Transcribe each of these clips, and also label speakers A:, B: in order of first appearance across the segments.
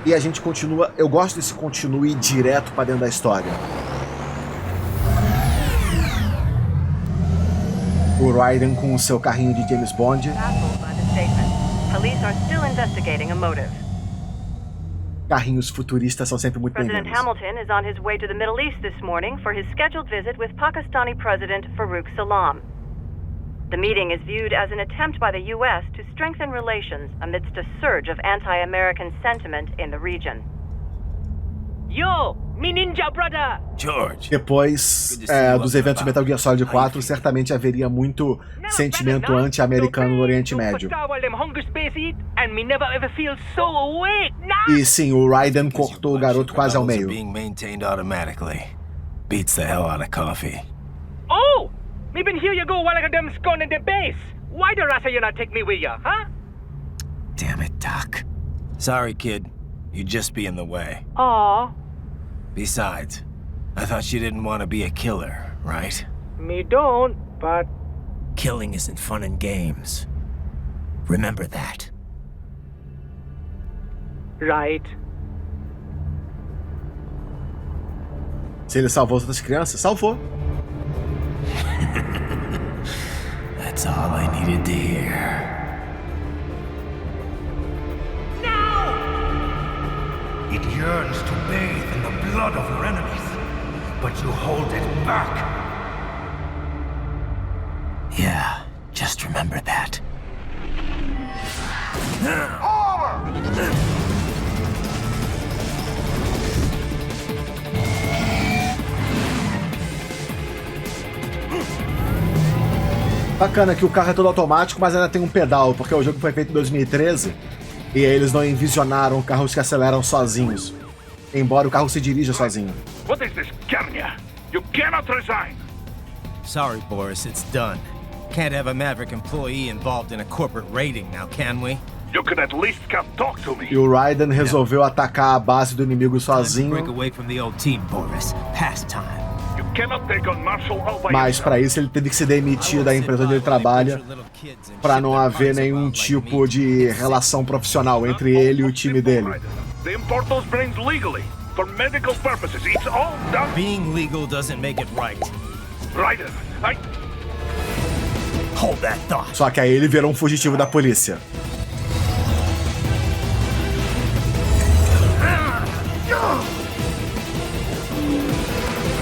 A: E a gente continua... Eu gosto desse continue direto pra dentro da história. O Raiden com o seu carrinho de James Bond. Carrinhos futuristas são sempre muito bem-vindos.
B: President Hamilton is on his way to the Middle East this morning for his scheduled visit with Pakistani President Farouk Salam. The meeting is viewed as an attempt by the U.S. to strengthen relations amidst a surge of anti-American sentiment in the region.
C: Yo, me ninja brother!
D: George.
A: Depois dos eventos de Metal Gear Solid 4, certamente haveria muito sentimento anti-americano no Oriente Médio. E sim, o Raiden cortou o garoto quase ao meio.
C: Oh! Me been here you go while I got them scone in the base. Why the rasa you not take me with ya, huh?
D: Damn it, Doc. Sorry, kid. You'd just be in the way.
C: Aw.
D: Besides, I thought you didn't want to be a killer, right?
C: Me don't, but...
D: Killing isn't fun and games. Remember that.
C: Right.
A: Se ele salvou as outras crianças, salvou.
D: That's all I needed to hear.
E: No! It yearns to bathe in the blood of your enemies, but you hold it back.
D: Yeah, just remember that.
A: Bacana que o carro é todo automático, mas ainda tem um pedal, porque o jogo foi feito em 2013 e eles não envisionaram carros que aceleram sozinhos, embora o carro se dirija sozinho.
E: What is this, ganhe? You cannot resign.
D: Sorry, Boris, it's done. Can't have a Maverick employee involved in a corporate raiding now, can we?
E: You can at least come talk to me.
A: E o Raiden resolveu atacar a base do inimigo sozinho.
D: Break away from the old team, Boris. Past time.
E: You cannot take on Marshall all by
A: Mas
E: yourself.
A: para isso ele teve que se demitir da empresa onde ele trabalha, para não haver nenhum tipo de relação profissional entre ele e o time dele.
E: They import those brains legally for medical purposes. It's all done.
D: Being legal doesn't make it right.
E: Raiden,
D: Hold that thought.
A: Só que aí ele virou um fugitivo da polícia.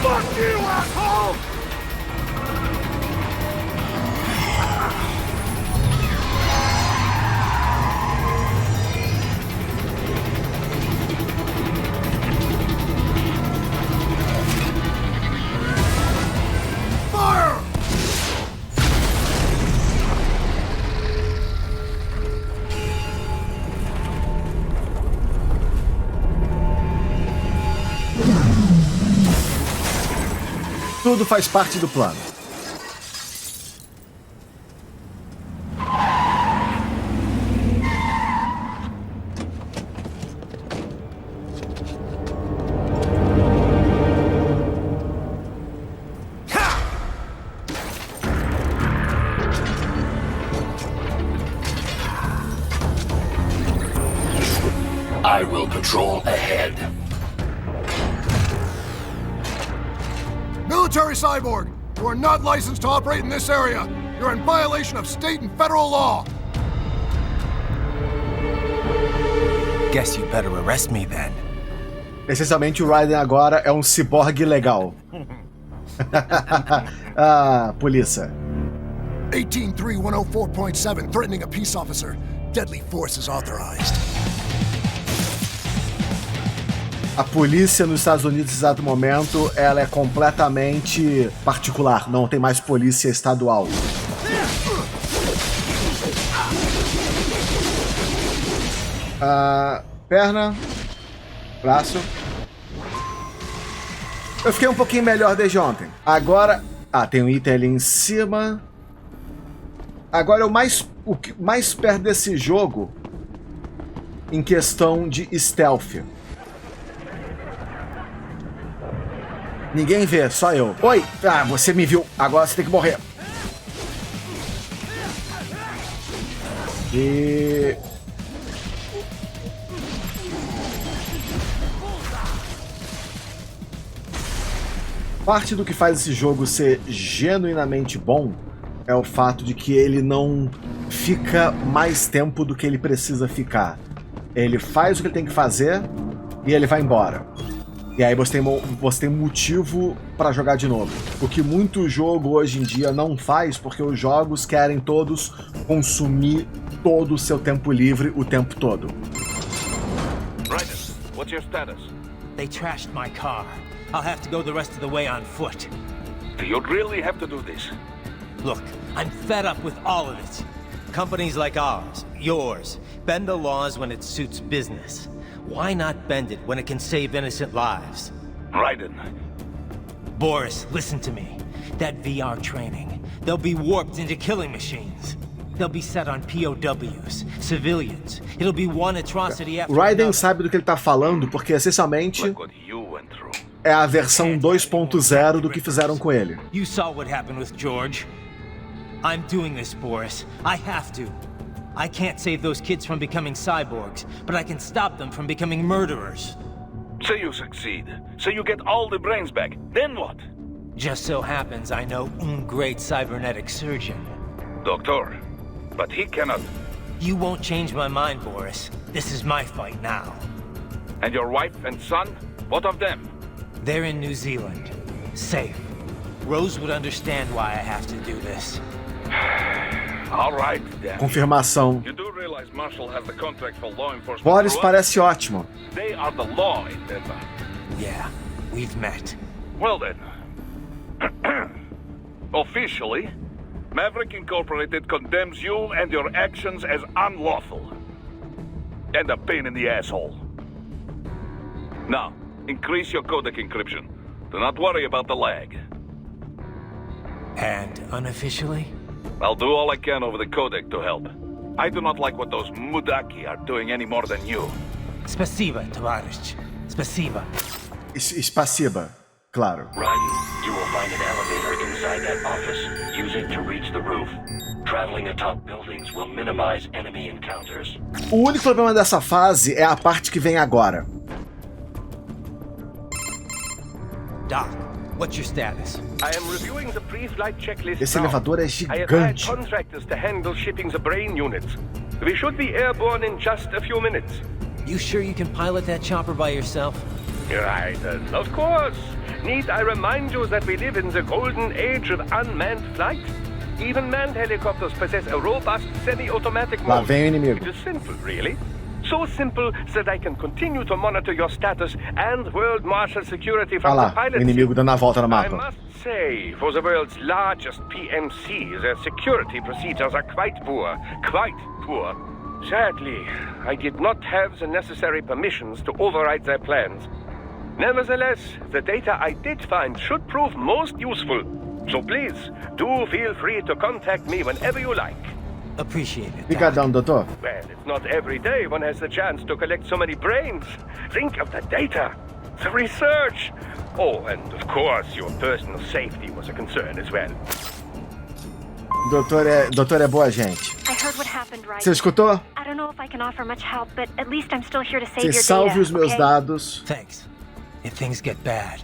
E: Fuck you, asshole! Fire!
A: Tudo faz parte do plano.
F: I will patrol ahead.
G: Military cyborg, you are not licensed to operate in this area. You're in violation of state and federal law.
D: Guess you better arrest me then.
A: Essencialmente o Raiden agora é um ciborgue legal. Ah, polícia.
G: 183-104.7, threatening a peace officer. Deadly force is authorized.
A: A polícia nos Estados Unidos, nesse exato momento, ela é completamente particular. Não tem mais polícia estadual. Perna. Braço. Eu fiquei um pouquinho melhor desde ontem. Agora... Ah, tem um item ali em cima. Agora o que mais perto desse jogo em questão de stealth. Ninguém vê, só eu. Oi! Ah, você me viu. Agora você tem que morrer. E... Parte do que faz esse jogo ser genuinamente bom é o fato de que ele não fica mais tempo do que ele precisa ficar. Ele faz o que ele tem que fazer e ele vai embora. E aí você tem motivo para jogar de novo. O que muito jogo hoje em dia não faz, porque os jogos querem todos consumir todo o seu tempo livre o tempo todo.
H: Raiden, what's your status?
D: They trashed my car. I'll have to go the rest of the way on foot.
H: Do you really have to do this?
D: Look, I'm fed up with all of it. Companies like ours, yours, bend the laws when it suits business. Why not bend it when it can save innocent lives?
H: Raiden.
D: Boris, listen to me. That VR training, they'll be warped into killing machines. They'll be set on POWs, civilians. It'll be one atrocity after
A: Raiden
D: another.
A: sabe do que ele tá falando porque essencialmente
H: Look what you went through.
A: é a versão 2.0 do que fizeram com ele.
D: You saw what happened with George. I'm doing this, Boris. I have to. I can't save those kids from becoming cyborgs, but I can stop them from becoming murderers.
H: Say you succeed. Say you get all the brains back. Then what?
D: Just so happens I know un great cybernetic surgeon.
H: Doctor. But he cannot.
D: You won't change my mind, Boris. This is my fight now.
H: And your wife and son? What of them?
D: They're in New Zealand. Safe. Rose would understand why I have to do this.
H: All right, then.
A: Confirmação.
H: You do realize Marshall has the contract for law enforcement.
A: Boris
H: through us?
A: parece ótimo.
H: They are the law in Denver.
D: Yeah, we've met.
H: Well then. Officially, Maverick Incorporated condemns you and your actions as unlawful. And a pain in the asshole. Now, increase your codec encryption. Do not worry about the lag.
D: And unofficially?
H: I'll do all I can over the codec to help. I do not like what those Mudaki are doing any more than you.
D: Spasiba, товарищ. Spasiba.
A: Spasiba, claro.
F: Raiden, you will find an elevator inside that office. Use it to reach the roof. Traveling atop buildings will minimize enemy encounters.
A: O único problema dessa fase é a parte que vem agora.
D: Doc, what's your status?
C: I am reviewing the pre-flight checklist
A: Esse
C: now.
A: elevador é
C: I have hired
A: gigante.
C: contractors to handle shipping the brain units. We should be airborne in just a few minutes.
D: You sure you can pilot that chopper by yourself?
C: Raiden, of course. Need I remind you that we live in the golden age of unmanned flight? Even manned helicopters possess a robust semi-automatic
A: Lá
C: mode.
A: vem o inimigo.
C: It is simple, really. So simple that I can continue to monitor your status and world marshal security from
A: Olha
C: the
A: lá,
C: pilot
A: o inimigo
C: seat.
A: dando a volta no
C: I
A: mapa.
C: must say, for the world's largest PMC, their security procedures are quite poor. Quite poor. Sadly, I did not have the necessary permissions to override their plans. Nevertheless, the data I did find should prove most useful. So please, do feel free to contact me whenever you like.
D: Appreciate it, Doc.
A: Obrigadão, doutor.
C: Well, it's not every day one has the chance to collect so many brains. Think of the data, the research. Oh, and of course, your personal safety was a concern as well.
A: Doutor é boa gente.
I: I heard what happened, right?
A: Você escutou?
I: I don't know if I can offer much help, but at least I'm still here to save
A: Você
I: your
A: salve
I: data,
A: os meus
I: okay?
A: dados.
D: Thanks. If things get bad,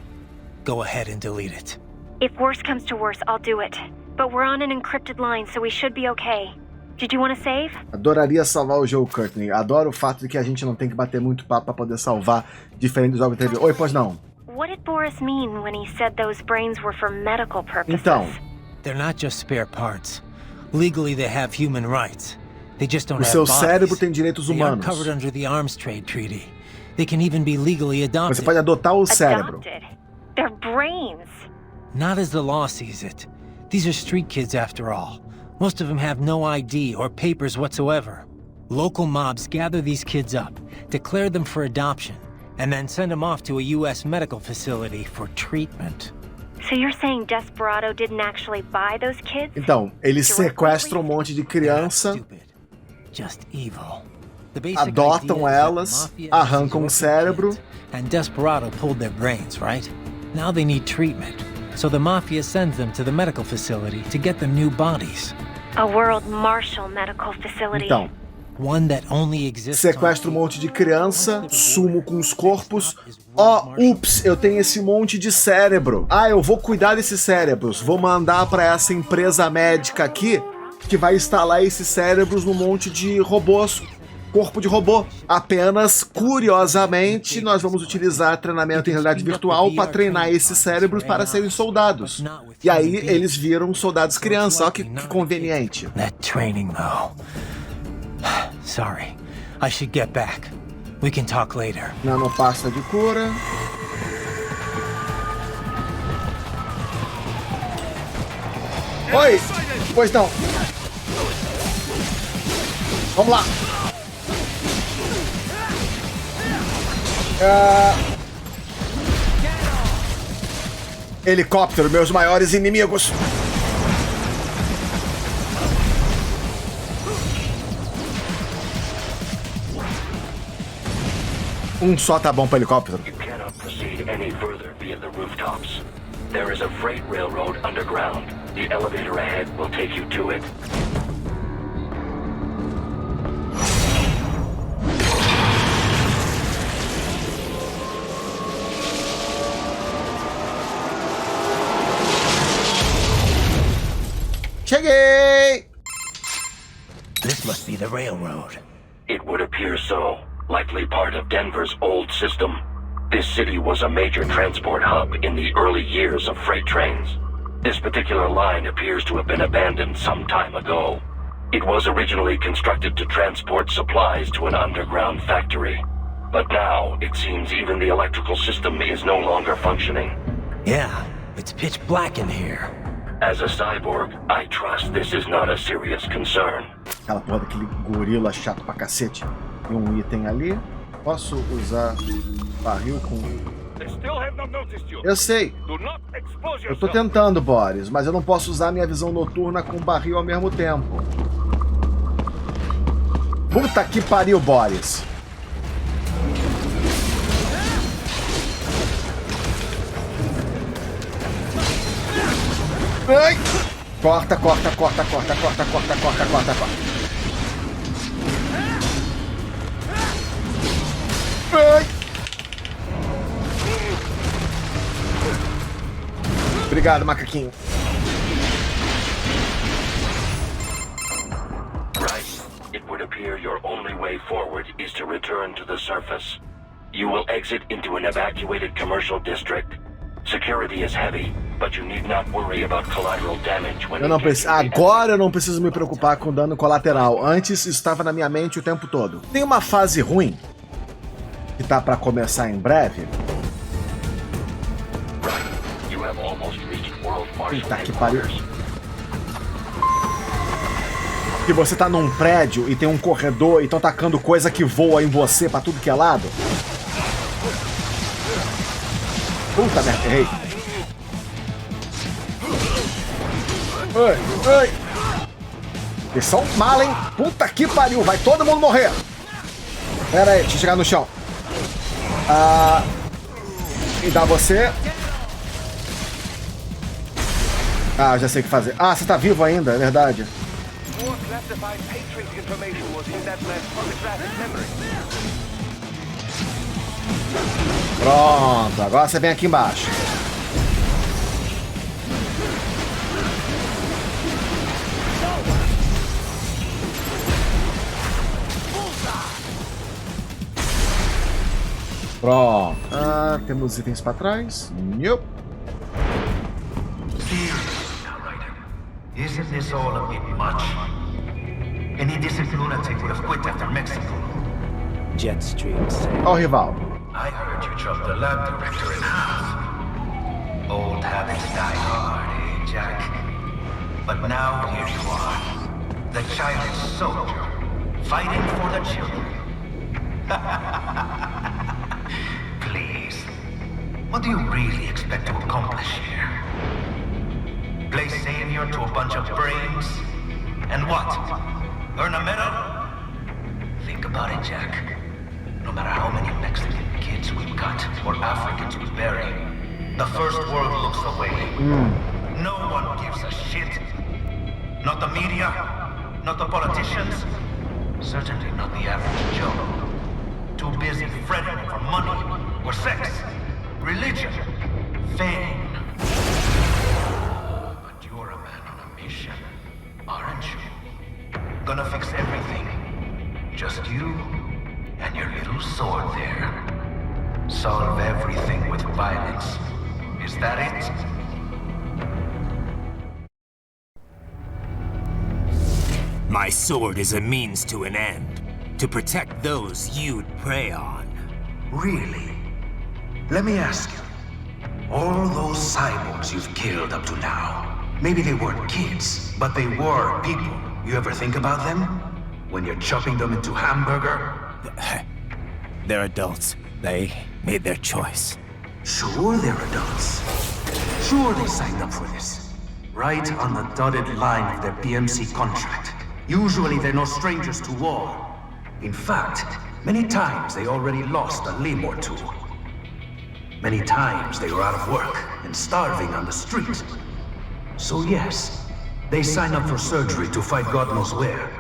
D: go ahead and delete it.
I: If worse comes to worse, I'll do it. But we're on an encrypted line, so we should be okay. Did you want to save?
A: Adoraria salvar o jogo, Courtney. Adoro o fato de que a gente não tem que bater muito papo pra poder salvar, diferente dos jogos anteriores. Oi, pois não.
I: What did Boris mean when he said those brains were for medical purposes?
A: Então,
D: They're not just spare parts. Legally, they have human rights. They just don't
A: o
D: have
A: seu
D: bodies.
A: cérebro tem direitos
D: They aren't
A: humanos.
D: covered under the Arms Trade Treaty. They can even be legally adopted.
A: Você pode adotar o cérebro.
I: Adopted. They're brains.
D: Not as the law sees it. These are street kids after all. Most of them have no ID or papers whatsoever. Local mobs gather these kids up, declare them for adoption, and then send them off to a U.S. medical facility for treatment.
I: So you're saying Desperado didn't actually buy those kids?
A: Então, eles sequestram um monte de criança,
D: Stupid. Just evil. The basic
A: adotam
D: idea is that
A: elas,
D: mafia
A: arrancam o
D: is
A: cérebro.
D: kids, and Desperado pulled their brains, right? Now they need treatment. So the mafia sends them to the medical facility to get them new bodies.
I: A World Marshal Medical Facility.
A: Então,
D: one that only exists.
A: Sequestro um monte de criança, sumo com os corpos. Ups, eu tenho esse monte de cérebro. Eu vou cuidar desses cérebros. Vou mandar para essa empresa médica aqui, que vai instalar esses cérebros num monte de robôs. Corpo de robô. Apenas, curiosamente, nós vamos utilizar treinamento em realidade virtual para treinar esses cérebros para serem soldados. E aí eles viram soldados criança. Olha que conveniente.
D: That training, though. Sorry, I should get back. We can talk later.
A: Nanopasta de cura. Oi! Pois não. Vamos lá. Helicóptero, meus maiores inimigos. Só tá bom para helicóptero.
F: You cannot proceed any further via the rooftops. There is a freight railroad underground. The elevator ahead will take you to it.
A: Cheguei!
D: This must be the railroad.
F: It would appear so. Likely part of Denver's old system. This city was a major transport hub in the early years of freight trains. This particular line appears to have been abandoned some time ago. It was originally constructed to transport supplies to an underground factory. But now, it seems even the electrical system is no longer functioning.
D: Yeah, it's pitch black in here.
F: As a cyborg, I trust this is not a serious concern.
A: Aquela porra daquele gorila chato pra cacete. Tem um item ali. Posso usar barril com... Eu sei. Eu tô tentando, Boris, mas eu não posso usar minha visão noturna com barril ao mesmo tempo. Puta que pariu, Boris. Ai. Corta, corta, corta, corta, corta, corta, corta, corta, corta. Ai. Obrigado, macaquinho.
F: Right. It would appear your only way forward is to return to the surface. You will exit into an evacuated commercial district. Security is heavy, but you need not worry about collateral damage when
A: Agora eu não preciso me preocupar com dano colateral. Antes estava na minha mente o tempo todo. Tem uma fase ruim que tá para começar em breve. Puta que pariu. Que você tá num prédio e tem um corredor e estão tacando coisa que voa em você pra tudo que é lado. Puta merda, errei. Ai, ai. Eles são mal, hein? Puta que pariu, vai todo mundo morrer. Pera aí, deixa eu chegar no chão. E dá você. Já sei o que fazer. Você tá vivo ainda, é verdade. Pronto, agora você vem aqui embaixo. Pronto. Temos itens pra trás. Nope.
E: Isn't this all a bit much? Any decent lunatic would have quit after Mexico.
D: Jetstream.
A: Ó o rival.
E: I heard you chopped the lab director in half. Old habits die hard, eh, Jack? But now here you are, the childish soldier, fighting for the children. Please, what do you really expect to accomplish here? Play savior to a bunch of brains? And what? Earn a medal? Think about it, Jack. No matter how many Mexican kids we cut or Africans we bury, the first world looks away. No one gives a shit. Not the media, not the politicians, Certainly not the average Joe. Too busy fretting for money, or sex, religion, fame. But you're a man on a mission, aren't you? Gonna fix everything. Just you and your little sword there. Solve everything with violence. Is that it?
J: My sword is a means to an end, to protect those you'd prey on.
E: Really? Let me ask you. All those cyborgs you've killed up to now, maybe they weren't kids, but they were people. You ever think about them? When you're chopping them into hamburger?
J: They're adults. They made their choice.
E: Sure they're adults. Sure they signed up for this. Right on the dotted line of their PMC contract. Usually they're no strangers to war. In fact, many times they already lost a limb or two. Many times they were out of work and starving on the street. So yes, they sign up for surgery to fight God knows where.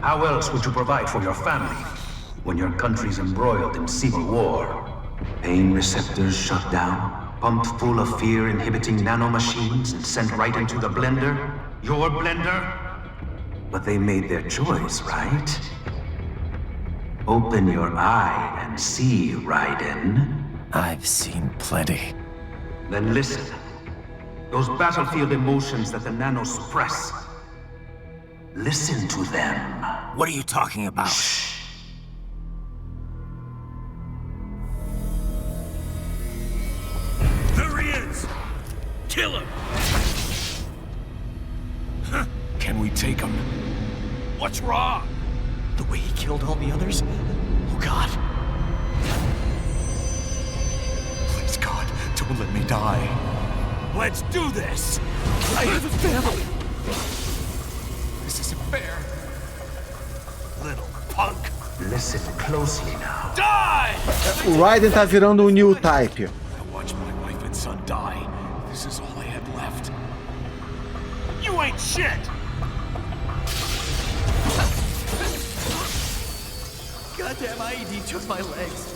E: How else would you provide for your family when your country's embroiled in civil war? Pain receptors shut down, pumped full of fear-inhibiting nanomachines and sent right into the blender? Your blender? But they made their choice, right? Open your eye and see, Raiden.
J: I've seen plenty.
E: Then listen. Those battlefield emotions that the nanos suppress. Listen to them.
J: What are you talking about?
E: Shh.
H: There he is! Kill him! Huh. Can we take him? What's wrong?
K: The way he killed all the others? Oh God. Please God, don't let me die.
H: Let's do this!
K: I have a family! This isn't fair.
H: Little punk!
E: Listen closely now.
H: Die!
A: O Raiden tá virando um new type.
H: I watched my wife and son die. This is all I had left. You ain't shit!
K: Goddamn IED took my legs.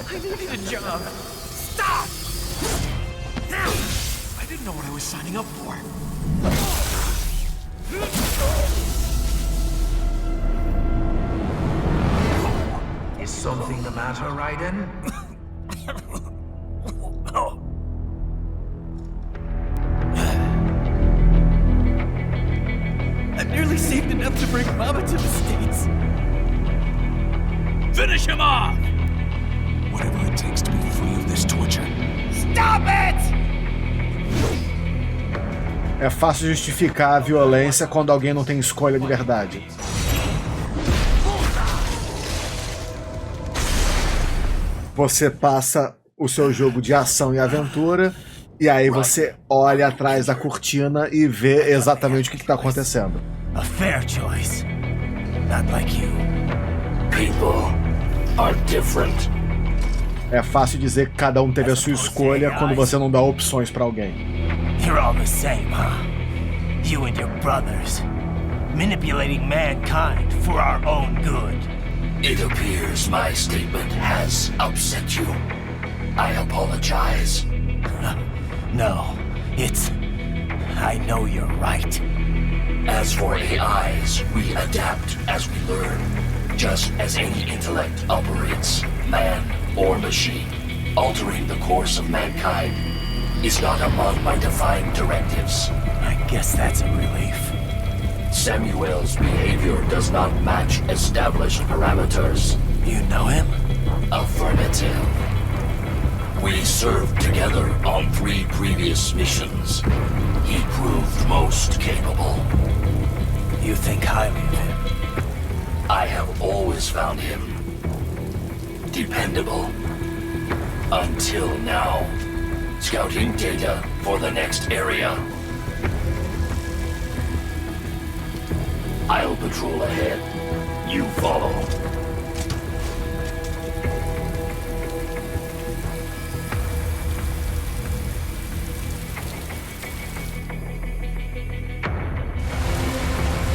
K: I needed a job.
H: Stop! I didn't know what I was signing up for.
E: Is something the matter, Raiden?
K: I've nearly saved enough to bring Mama to the States.
H: Finish him off! Whatever it takes to be free of this torture. Stop it!
A: É fácil justificar a violência quando alguém não tem escolha de verdade. Você passa o seu jogo de ação e aventura e aí você olha atrás da cortina e vê exatamente o que está acontecendo.
J: A fair choice. Not like you.
F: People are different.
A: É fácil dizer que cada um teve a sua escolha quando você não dá opções para alguém.
J: You're all the same, huh? You and your brothers. Manipulating mankind for our own good.
F: It appears my statement has upset you. I apologize.
J: No, it's... I know you're right.
F: As for AIs, we adapt as we learn. Just as any intellect operates, man or machine. Altering the course of mankind is not among my defined directives.
J: I guess that's a relief.
F: Samuel's behavior does not match established parameters.
J: You know him?
F: Affirmative. We served together on 3 previous missions. He proved most capable.
J: You think highly of him?
F: I have always found him dependable. Until now. Scouting data for the next area. I'll patrol ahead. You follow.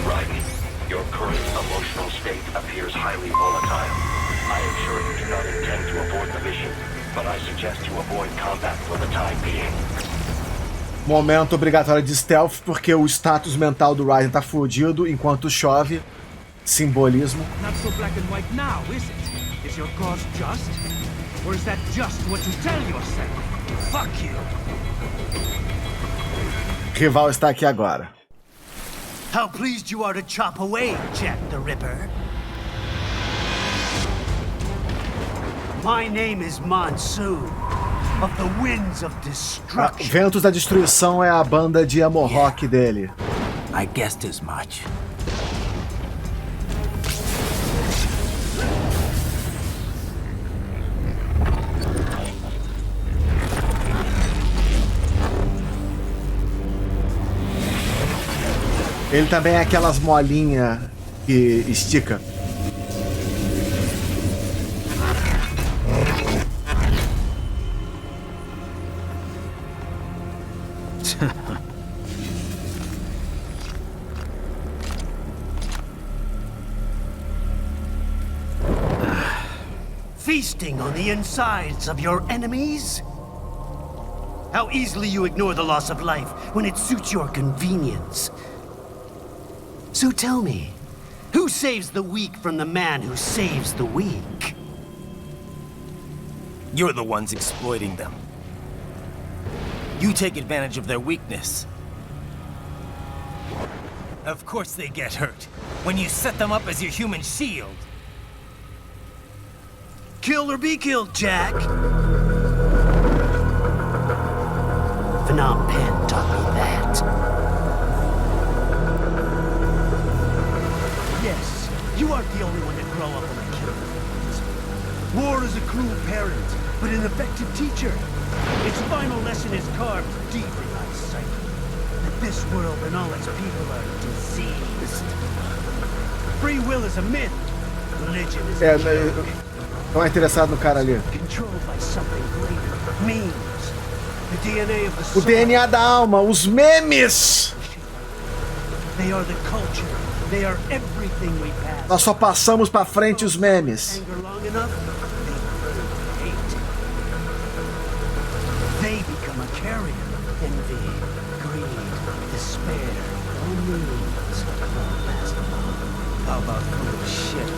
F: Raiden, your current emotional state appears highly volatile. I am sure you do not intend to abort the mission, but I suggest you avoid combat for the time being.
A: Momento obrigatório de stealth, porque o status mental do Ryzen tá fudido enquanto chove. Simbolismo.
J: Not so black and white now, is it? Is your cause just? Or is that just what you tell yourself? Fuck you!
A: Rival está aqui agora.
J: How pleased you are to chop away, Jack the Ripper. My name is Monsoon, of the Winds of Destruction.
A: Ventos da Destruição é a banda de emo rock dele.
J: I guessed as much.
A: Ele também é aquelas molinhas que estica.
J: Feasting on the insides of your enemies? How easily you ignore the loss of life when it suits your convenience. So tell me, who saves the weak from the man who saves the weak?
K: You're the ones exploiting them. You take advantage of their weakness. Of course they get hurt when you set them up as your human shield.
J: Kill or be killed, Jack. Phnom Penh taught me that. Yes, you aren't the only one to grow up on the killing. War is a cruel parent, but an effective teacher. Its final lesson is carved deep in my psyche. That this world and all its people are diseased. Free will is a myth. Religion is a joke.
A: Tô interessado no cara ali.
J: Controlled by something greater. Memes. The DNA of the soul.
A: O DNA da alma, os memes!
J: They are the culture. They are everything we pass.
A: Nós só passamos pra frente os memes.
J: Anger long enough, they hate. They become a carrier. Envy, greed, despair, all means.
K: How about full of shit?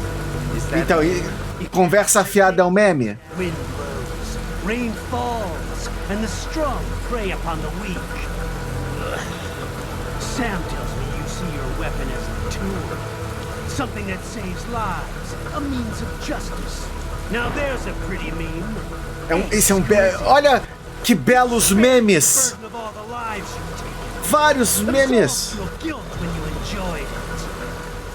K: Is that
A: Então, e conversa fiada é um meme?
J: Wind blows, rain falls, and the strong prey upon the weak. Sam tells me you see your weapon as a tool. Something that saves lives, a means of justice. Now there's a pretty meme.
A: Esse é um olha que belos memes!
J: Burden of all the lives you take.
A: Vários memes!
J: Absolve your guilt when you enjoy it.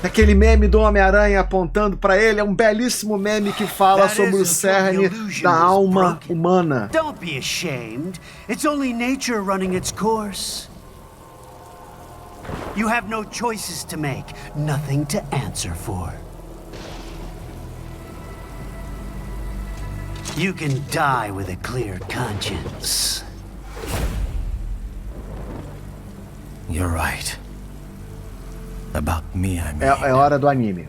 A: Aquele meme do Homem-Aranha apontando pra ele é um belíssimo meme que fala sobre o cerne da alma humana.
J: Don't be ashamed. It's only nature running its course. You have no choices to make, nothing to answer for. You can die with a clear conscience.
K: You're right. About me, I mean.
A: É hora do anime.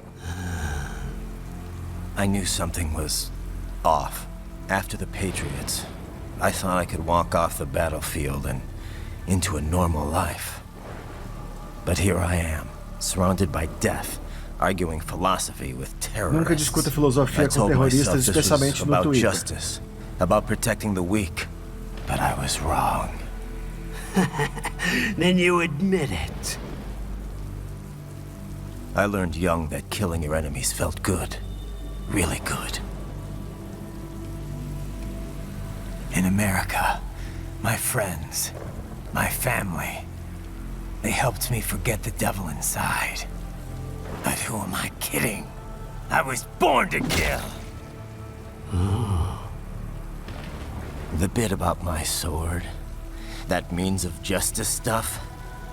K: I knew something was off. After the Patriots, I thought I could walk off the battlefield and into a normal life. But here I am, surrounded by death, arguing philosophy with terrorists.
A: Nunca discuta filosofia com terroristas, especialmente no
K: about
A: Twitter.
K: Justice, about protecting the weak. But I was wrong.
J: Then you admit it.
K: I learned young that killing your enemies felt good. Really good. In America, my friends, my family, they helped me forget the devil inside. But who am I kidding? I was born to kill! The bit about my sword, that means of justice stuff,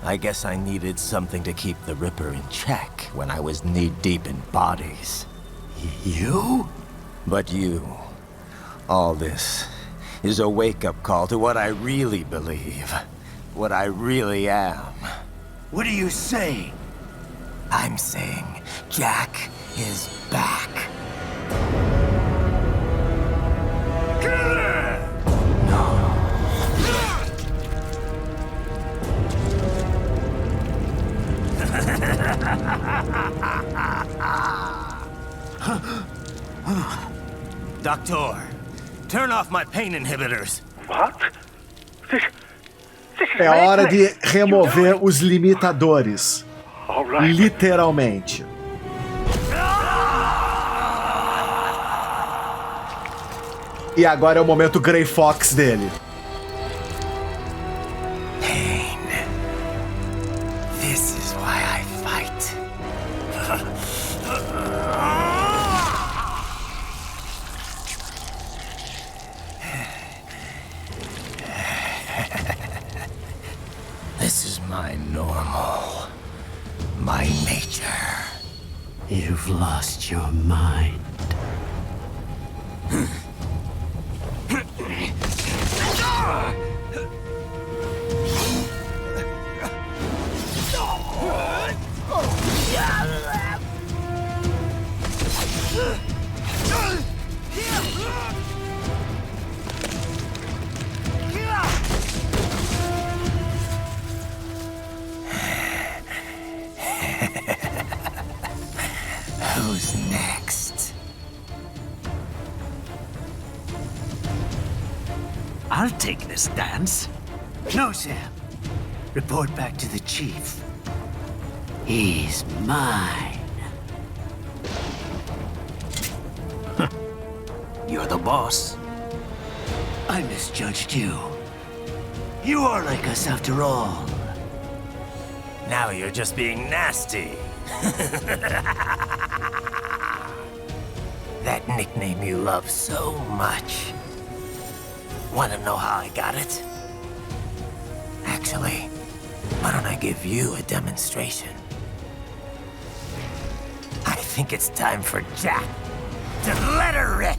K: I guess I needed something to keep the Ripper in check when I was knee-deep in bodies.
J: You?
K: But you, all this, is a wake-up call to what I really believe. What I really am.
J: What are you saying?
K: I'm saying Jack is back. Doctor, turn off my pain inhibitors.
C: What?
A: É hora de remover os limitadores. Literalmente. E agora é o momento Grey Fox dele.
K: Pain. This is why I fight. This is my normal. My nature.
J: You've lost your mind.
K: Who's next?
J: I'll take this dance. No, Sam. Report back to the chief. He's mine. You're the boss. I misjudged you. You are like us after all.
K: Now you're just being nasty. That nickname you love so much. Want to know how I got it? Actually, why don't I give you a demonstration? I think it's time for Jack to let her rip.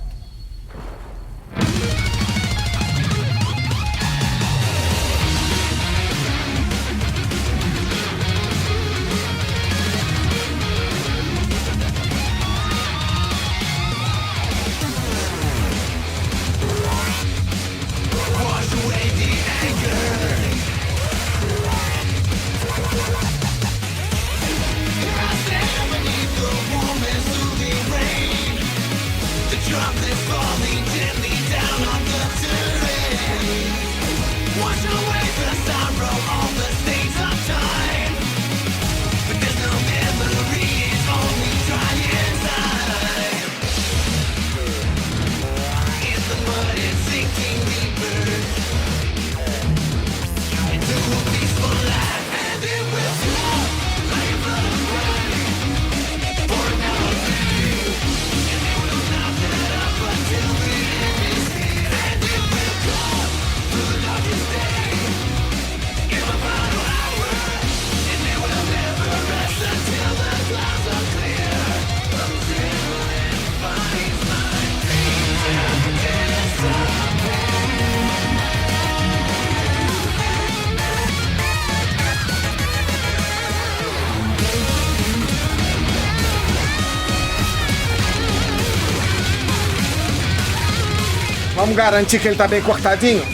A: Vamos garantir que ele tá bem cortadinho?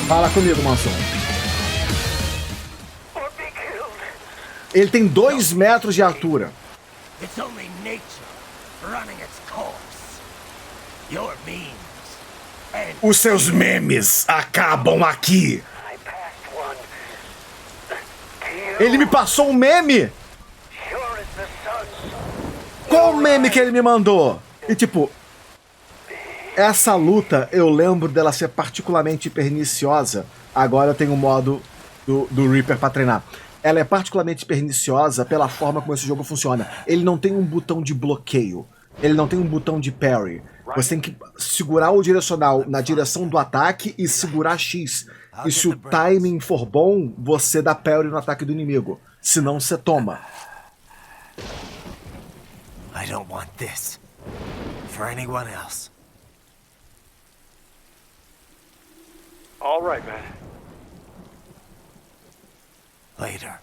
A: Fala comigo, Manson. Ele tem 2 metros de altura.
K: It's only nature running its course. Your memes.
A: Os seus memes acabam aqui. Ele me passou um meme? Qual o meme que ele me mandou? E tipo, essa luta eu lembro dela ser particularmente perniciosa. Agora eu tenho o modo do Reaper pra treinar. Ela é particularmente perniciosa pela forma como esse jogo funciona. Ele não tem um botão de bloqueio. Ele não tem um botão de parry. Você tem que segurar o direcional na direção do ataque e segurar X. E se o timing for bom, você dá parry no ataque do inimigo. senão você toma.
K: I don't want this for anyone else.
C: All right, man.
K: Later.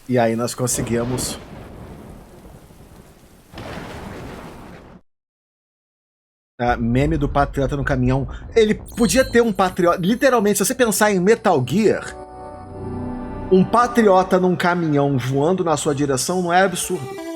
A: E aí nós conseguimos meme do patriota no caminhão. Ele podia ter um patriota. Literalmente, se você pensar em Metal Gear, um patriota num caminhão voando na sua direção não é absurdo.